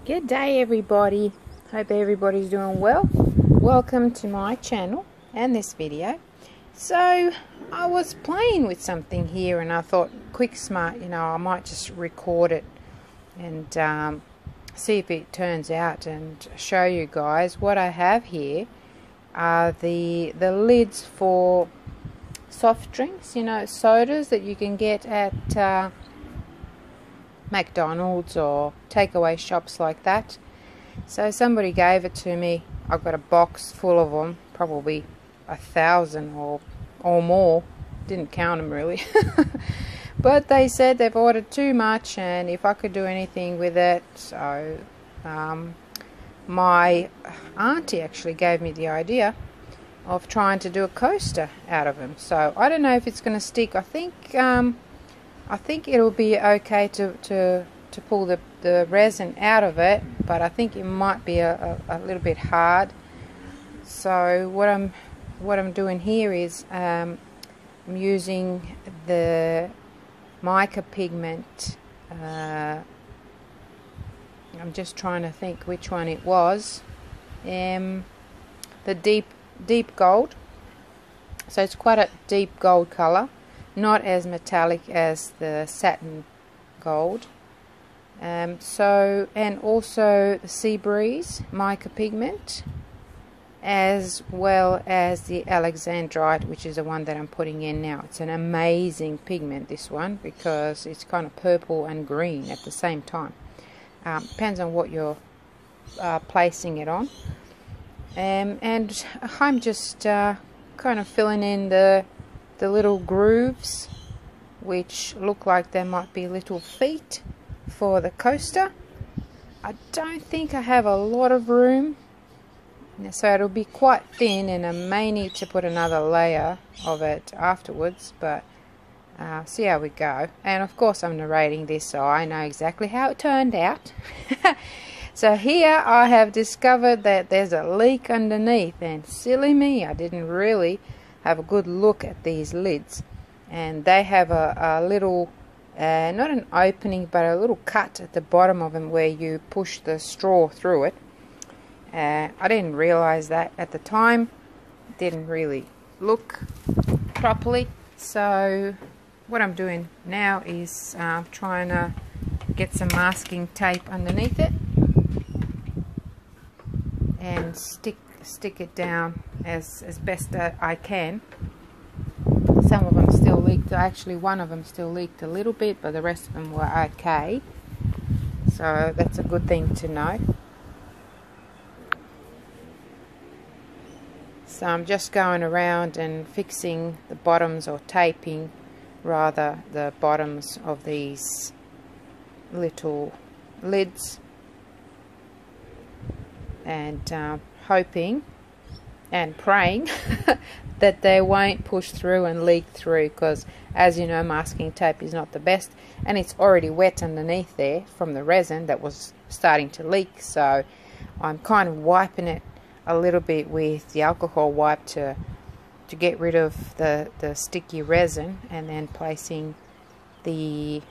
Good day everybody, hope everybody's doing well. Welcome to my channel and this video. So I was playing with something here and I thought quick smart, I might just record it and see if it turns out and show you guys. What I have here are the lids for soft drinks, sodas that you can get at McDonald's or takeaway shops like that. So somebody gave it to me. I've got a box full of them, probably 1,000 or more. Didn't count them really. But they said they've ordered too much and if I could do anything with it. So my auntie actually gave me the idea of trying to do a coaster out of them. So I don't know if it's going to stick. I think it'll be okay to pull the resin out of it, but I think it might be a little bit hard. So what I'm doing here is I'm using the mica pigment. I'm just trying to think which one it was. The deep gold. So it's quite a deep gold color. Not as metallic as the satin gold. And also the Sea Breeze mica pigment, as well as the Alexandrite, which is the one that I'm putting in now. It's an amazing pigment, this one, because it's kind of purple and green at the same time. Depends on what you're placing it on. And I'm just kind of filling in the little grooves, which look like they might be little feet for the coaster. I don't think I have a lot of room, so it'll be quite thin and I may need to put another layer of it afterwards, but see how we go. And of course I'm narrating this so I know exactly how it turned out. So here I have discovered that there's a leak underneath, and silly me, I didn't really have a good look at these lids, and they have a little not an opening but a little cut at the bottom of them where you push the straw through it. I didn't realize that at the time, didn't really look properly. So what I'm doing now is trying to get some masking tape underneath it and stick it down as best I can. Some of them still leaked. Actually, one of them still leaked a little bit, but the rest of them were okay. So that's a good thing to know. So I'm just going around and fixing the bottoms, or taping rather the bottoms of these little lids, and hoping and praying that they won't push through and leak through, because as you know, masking tape is not the best, and it's already wet underneath there from the resin that was starting to leak. So I'm kind of wiping it a little bit with the alcohol wipe to get rid of the sticky resin, and then placing the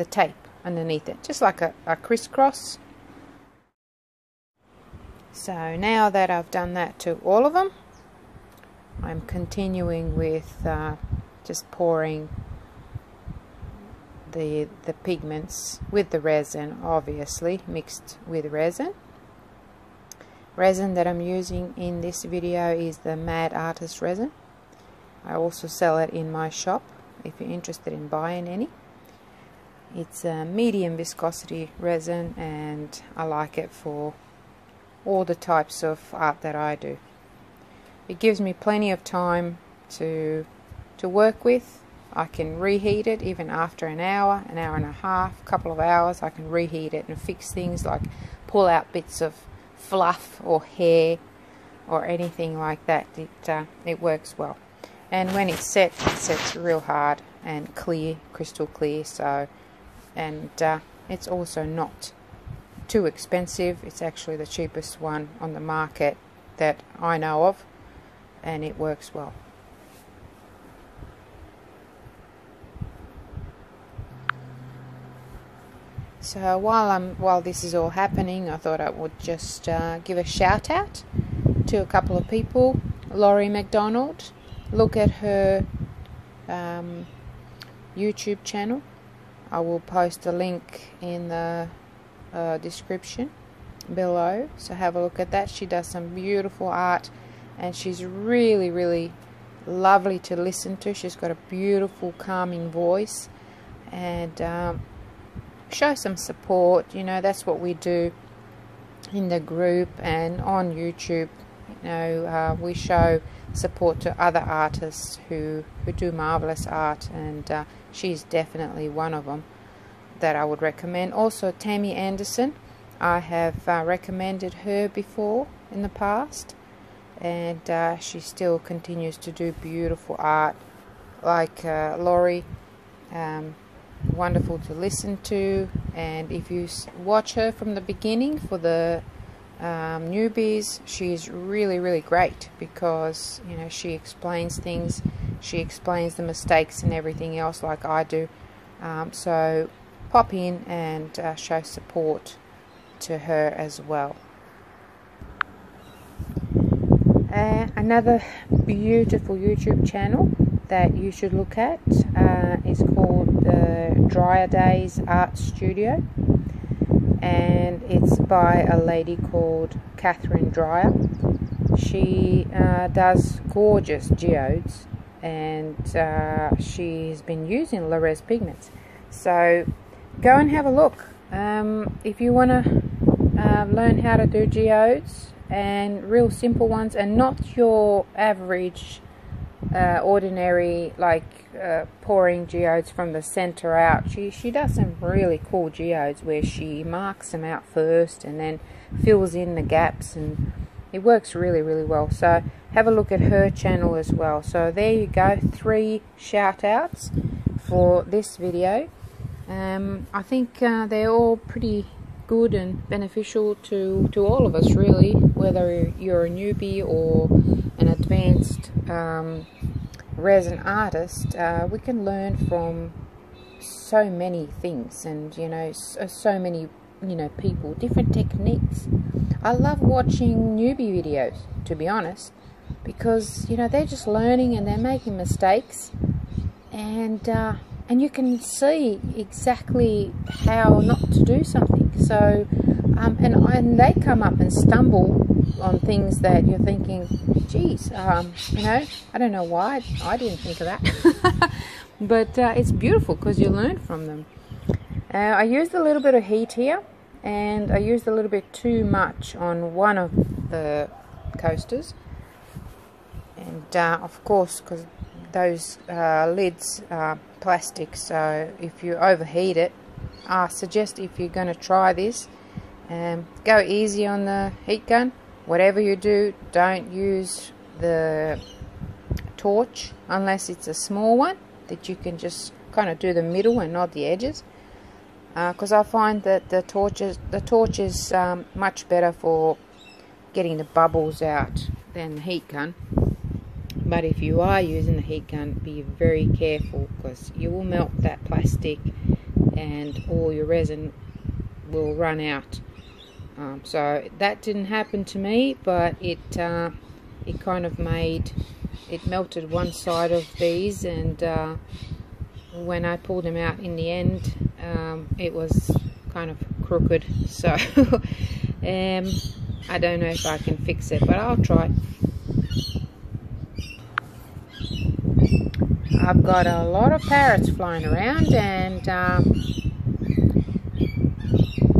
tape underneath it, just like a crisscross. So now that I've done that to all of them, I'm continuing with just pouring the pigments with the resin, obviously mixed with resin. Resin that I'm using in this video is the Mad Artist resin. I also sell it in my shop if you're interested in buying any. It's a medium viscosity resin and I like it for all the types of art that I do. It gives me plenty of time to work with. I can reheat it even after an hour and a half, couple of hours. I can reheat it and fix things like pull out bits of fluff or hair or anything like that. It works well, and when it's set, it sets real hard and clear, crystal clear. So, and it's also not too expensive. It's actually the cheapest one on the market that I know of, and it works well. So while this is all happening, I thought I would just give a shout out to a couple of people. McDonald, look at her YouTube channel. I will post a link in the description below, so have a look at that. She does some beautiful art, and she's really, really lovely to listen to. She's got a beautiful, calming voice, and show some support. You know, that's what we do in the group and on YouTube. You know, we show support to other artists who do marvelous art, and she's definitely one of them that I would recommend. Also, Tammy Anderson, I have recommended her before in the past, and she still continues to do beautiful art like Laurie. Wonderful to listen to, and if you watch her from the beginning for the newbies, she's really, really great, because you know, she explains things, she explains the mistakes and everything else like I do. So pop in and show support to her as well. Another beautiful YouTube channel that you should look at is called the Dreier Days Art Studio, and it's by a lady called Katharine Dreier. She does gorgeous geodes, and she's been using Le'Rez pigments, so go and have a look. If you want to learn how to do geodes, and real simple ones, and not your average ordinary, like pouring geodes from the center out. She does some really cool geodes where she marks them out first and then fills in the gaps, and it works really, really well. So have a look at her channel as well. So there you go, 3 shout outs for this video. I think they're all pretty good and beneficial to all of us, really, whether you're a newbie or an advanced resin artist. We can learn from so many things, and you know, so many, you know, people, different techniques. I love watching newbie videos, to be honest, because you know, they're just learning and they're making mistakes, and you can see exactly how not to do something. So and they come up and stumble on things that you're thinking, geez, you know, I don't know why I didn't think of that. But it's beautiful because you learn from them. I used a little bit of heat here, and I used a little bit too much on one of the coasters, and of course, because those lids are plastic, so if you overheat it, I suggest, if you're going to try this, go easy on the heat gun. Whatever you do, don't use the torch unless it's a small one that you can just kind of do the middle and not the edges, because I find that the torch is much better for getting the bubbles out than the heat gun. But if you are using the heat gun, be very careful, because you will melt that plastic and all your resin will run out. So that didn't happen to me, but it kind of melted one side of these, and when I pulled them out in the end, it was kind of crooked. So I don't know if I can fix it, but I'll try. I've got a lot of parrots flying around, and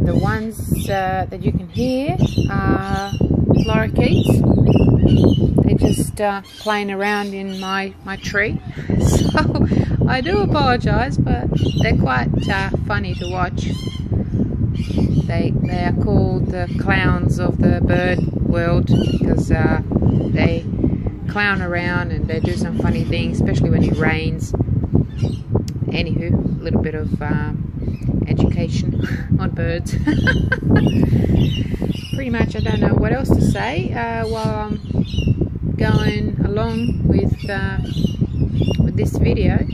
the ones that you can hear are lorikeets. They're just playing around in my tree. So I do apologise, but they're quite funny to watch. They are called the clowns of the bird world, because they clown around and they do some funny things, especially when it rains. Anywho, a little bit of education on birds. Pretty much, I don't know what else to say while I'm going along with this video.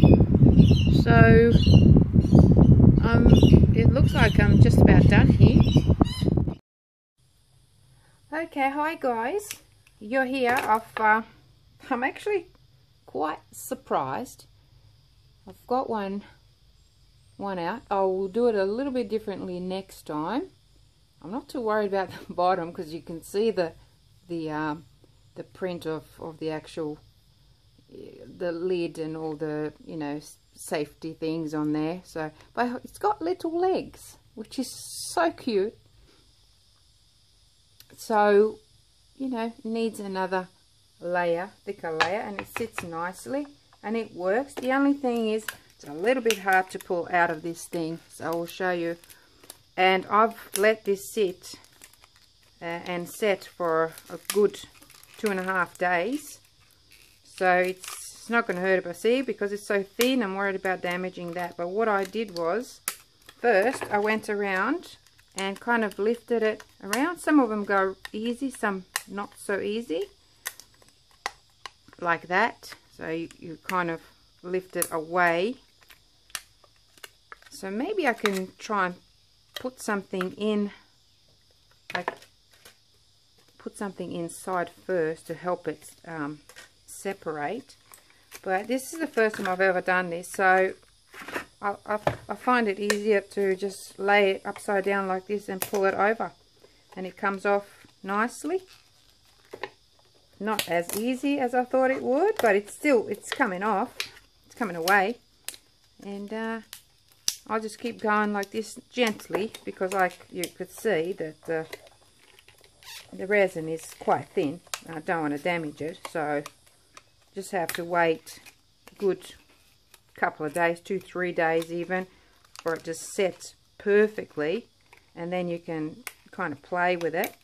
So it looks like I'm just about done here. Okay, hi guys, you're here. I'm actually quite surprised. I've got one out. I will do it a little bit differently next time. I'm not too worried about the bottom because you can see the print of the actual the lid and all the, you know, safety things on there. So, but it's got little legs, which is so cute. So, you know, it needs another layer, thicker layer, and it sits nicely and it works. The only thing is it's a little bit hard to pull out of this thing, so I will show you. And I've let this sit and set for a good 2.5 days, so it's not going to hurt if I see, because it's so thin. I'm worried about damaging that. But what I did was, first I went around and kind of lifted it around. Some of them go easy, some not so easy, like that. So you kind of lift it away. So maybe I can try and put something in, like put something inside first to help it separate. But this is the first time I've ever done this, so I find it easier to just lay it upside down like this and pull it over, and it comes off nicely. Not as easy as I thought it would, but it's coming off, it's coming away. And I'll just keep going like this gently, because like you could see that the resin is quite thin. I don't want to damage it, so just have to wait a good couple of days, 2-3 days even, for it to set perfectly, and then you can kind of play with it.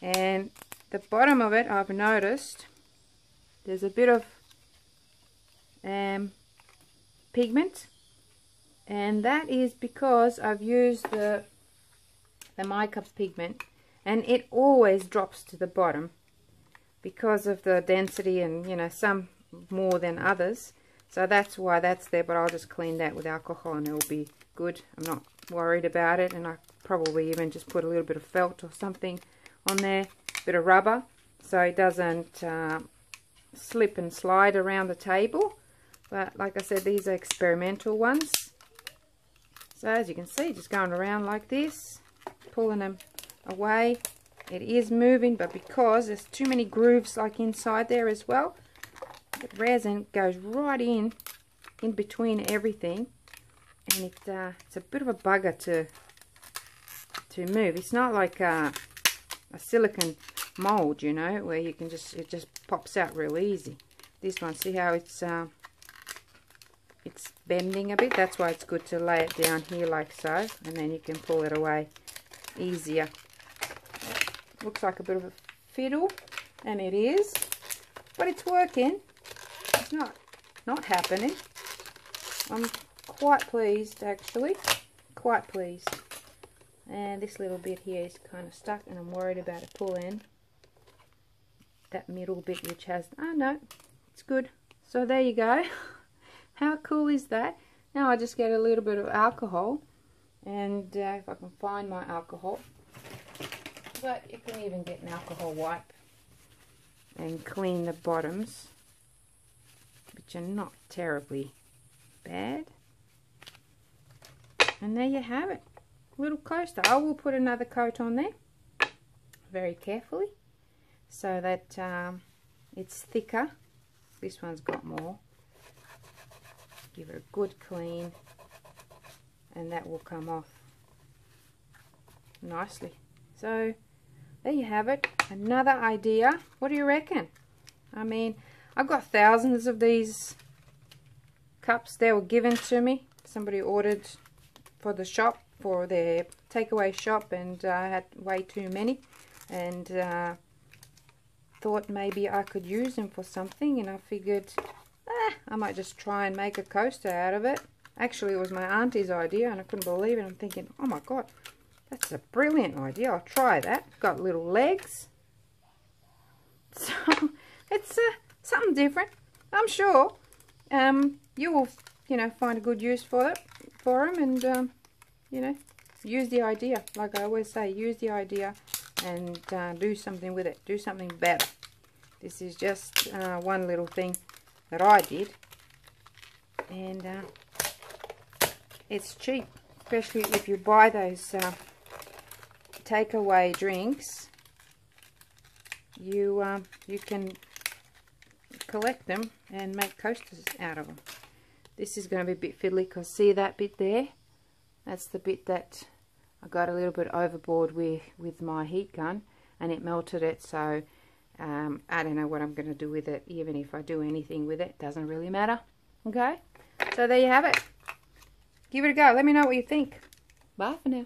And the bottom of it, I've noticed there's a bit of pigment, and that is because I've used the mica pigment, and it always drops to the bottom because of the density, and you know, some more than others. So that's why that's there, but I'll just clean that with alcohol and it'll be good. I'm not worried about it, and I probably even just put a little bit of felt or something on there, a bit of rubber, so it doesn't slip and slide around the table. But like I said, these are experimental ones. So as you can see, just going around like this, pulling them away. It is moving, but because there's too many grooves like inside there as well, the resin goes right in between everything, and it's a bit of a bugger to move. It's not like a silicone mold, you know, where you can just, it just pops out real easy. This one, see how it's bending a bit? That's why it's good to lay it down here like so, and then you can pull it away easier. Looks like a bit of a fiddle, and it is, but it's working. It's not happening. I'm quite pleased, actually, quite pleased. And this little bit here is kind of stuck, and I'm worried about it pulling that middle bit, which has, oh no, it's good. So there you go. How cool is that? Now I just get a little bit of alcohol, and if I can find my alcohol, but you can even get an alcohol wipe and clean the bottoms, which are not terribly bad. And there you have it, little coaster. I will put another coat on there very carefully so that it's thicker. This one's got more. Give it a good clean, and that will come off nicely. So there you have it, another idea. What do you reckon? I mean, I've got thousands of these cups. They were given to me. Somebody ordered for the shop, for their takeaway shop, and I had way too many, and thought maybe I could use them for something, and I figured I might just try and make a coaster out of it. Actually, it was my auntie's idea, and I couldn't believe it. I'm thinking, oh my god, that's a brilliant idea. I'll try that. Got little legs, so it's something different. I'm sure you will, you know, find a good use for it, for them, and you know, use the idea. Like I always say, use the idea and do something with it. Do something better. This is just one little thing that I did, and it's cheap, especially if you buy those takeaway drinks. You can collect them and make coasters out of them. This is going to be a bit fiddly because see that bit there? That's the bit that I got a little bit overboard with my heat gun, and it melted it. So I don't know what I'm going to do with it. Even if I do anything with it, doesn't really matter. Okay, so there you have it. Give it a go. Let me know what you think. Bye for now.